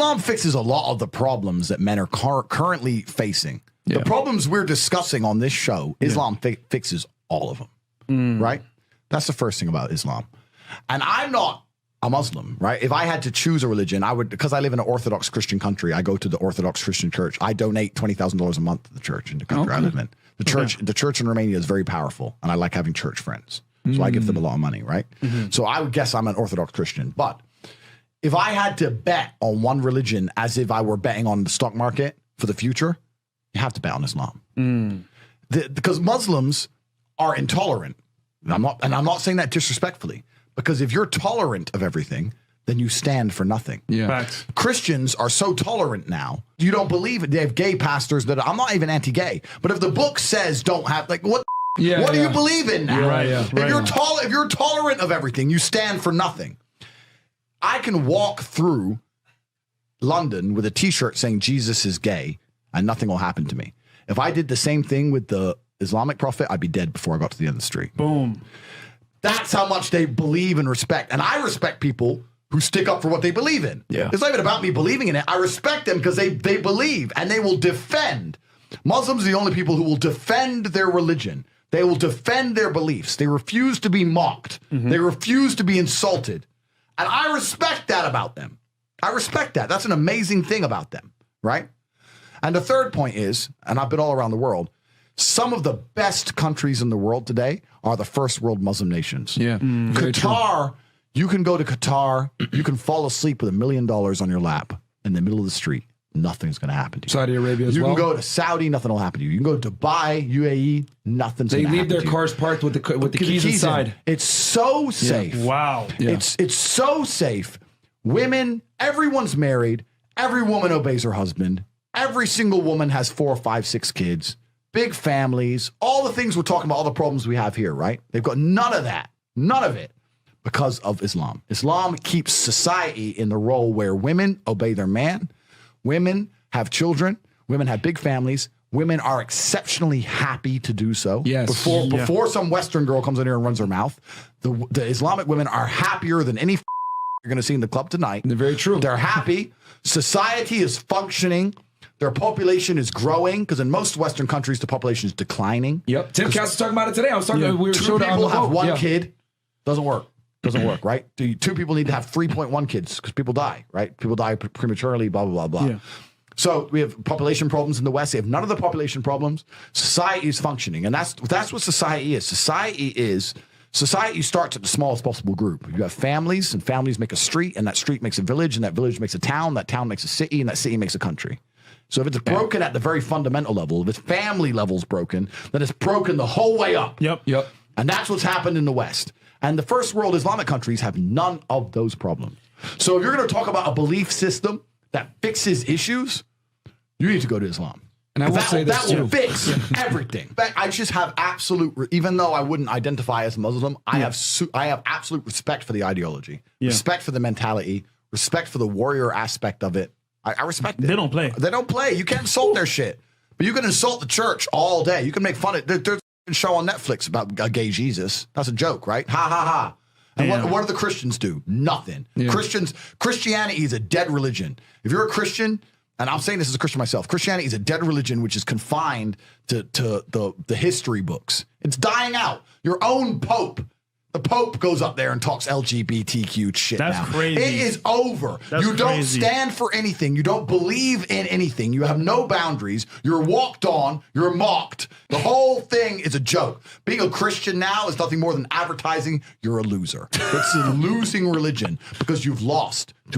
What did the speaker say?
Islam fixes a lot of the problems that men are currently facing. Yeah. The problems we're discussing on this show, Islam fixes all of them, right? That's the first thing about Islam. And I'm not a Muslim, right? If I had to choose a religion, I would, because I live in an Orthodox Christian country, I go to the Orthodox Christian church. I donate $20,000 a month to the church in the country I live in. The church in Romania is very powerful, and I like having church friends. So I give them a lot of money, right? So I would guess I'm an Orthodox Christian. But if I had to bet on one religion as if I were betting on the stock market for the future, you have to bet on Islam. Because Muslims are intolerant. And I'm not saying that disrespectfully, because if you're tolerant of everything, then you stand for nothing. Yeah. Facts. Christians are so tolerant now. You don't believe it. They have gay pastors that I'm not even anti-gay, but if the book says don't have, like, what do you believe in now? If you're tolerant of everything, you stand for nothing. I can walk through London with a t-shirt saying Jesus is gay and nothing will happen to me. If I did the same thing with the Islamic prophet, I'd be dead before I got to the end of the street. Boom. That's how much they believe and respect. And I respect people who stick up for what they believe in. Yeah. It's not even about me believing in it. I respect them because they believe and they will defend. Muslims are the only people who will defend their religion. They will defend their beliefs. They refuse to be mocked. They refuse to be insulted. And I respect that about them. I respect that. That's an amazing thing about them, right? And the third point is, and I've been all around the world, some of the best countries in the world today are the first world Muslim nations. Yeah. Qatar, you can go to Qatar, you can fall asleep with $1 million on your lap in the middle of the street. Nothing's going to happen to you. Saudi Arabia as well. You can go to Saudi, nothing will happen to you. You can go to Dubai, UAE, nothing's going to happen to you. They leave their cars parked with the keys inside. It's so safe. Yeah. Wow. Yeah. It's so safe. Women, everyone's married. Every woman obeys her husband. Every single woman has 4, 5, 6 kids. Big families. All the things we're talking about, all the problems we have here, right? They've got none of that. None of it. Because of Islam. Islam keeps society in the role where women obey their man. Women have children. Women have big families. Women are exceptionally happy to do so. Yes. Before some Western girl comes in here and runs her mouth, the Islamic women are happier than any you're going to see in the club tonight. They're very true. They're happy. Society is functioning. Their population is growing because in most Western countries, the population is declining. Yep. Tim Cass was talking about it today. I was talking. We were Two people have one Yeah. kid. Doesn't work. Doesn't work, right? Two people need to have 3.1 kids because people die, right? People die prematurely, blah, blah, blah, blah. Yeah. So we have population problems in the West. They have none of the population problems. Society is functioning. And that's what society is. Society starts at the smallest possible group. You have families, and families make a street, and that street makes a village, and that village makes a town, that town makes a city, and that city makes a country. So if it's broken at the very fundamental level, if its family level's broken, then it's broken the whole way up. Yep. And that's what's happened in the West. And the first world Islamic countries have none of those problems. So if you're going to talk about a belief system that fixes issues, you need to go to Islam. And I will say this that will fix everything. In fact, I just have absolute, even though I wouldn't identify as Muslim, I have absolute respect for the ideology, respect for the mentality, respect for the warrior aspect of it. I respect it. They don't play. They don't play. You can't insult their shit. But you can insult the church all day. You can make fun of it. There's a show on Netflix about a gay Jesus. That's a joke, right? Ha, ha, ha. And what do the Christians do? Nothing. Yeah. Christianity is a dead religion. If you're a Christian, and I'm saying this as a Christian myself, Christianity is a dead religion which is confined to the history books. It's dying out. Your own Pope. The Pope goes up there and talks LGBTQ shit. That's now. crazy. It is over. That's you don't crazy. stand for anything. You don't believe in anything. You have no boundaries. You're walked on. You're mocked. The whole thing is a joke. Being a Christian now is nothing more than advertising you're a loser. It's a losing religion because you've lost to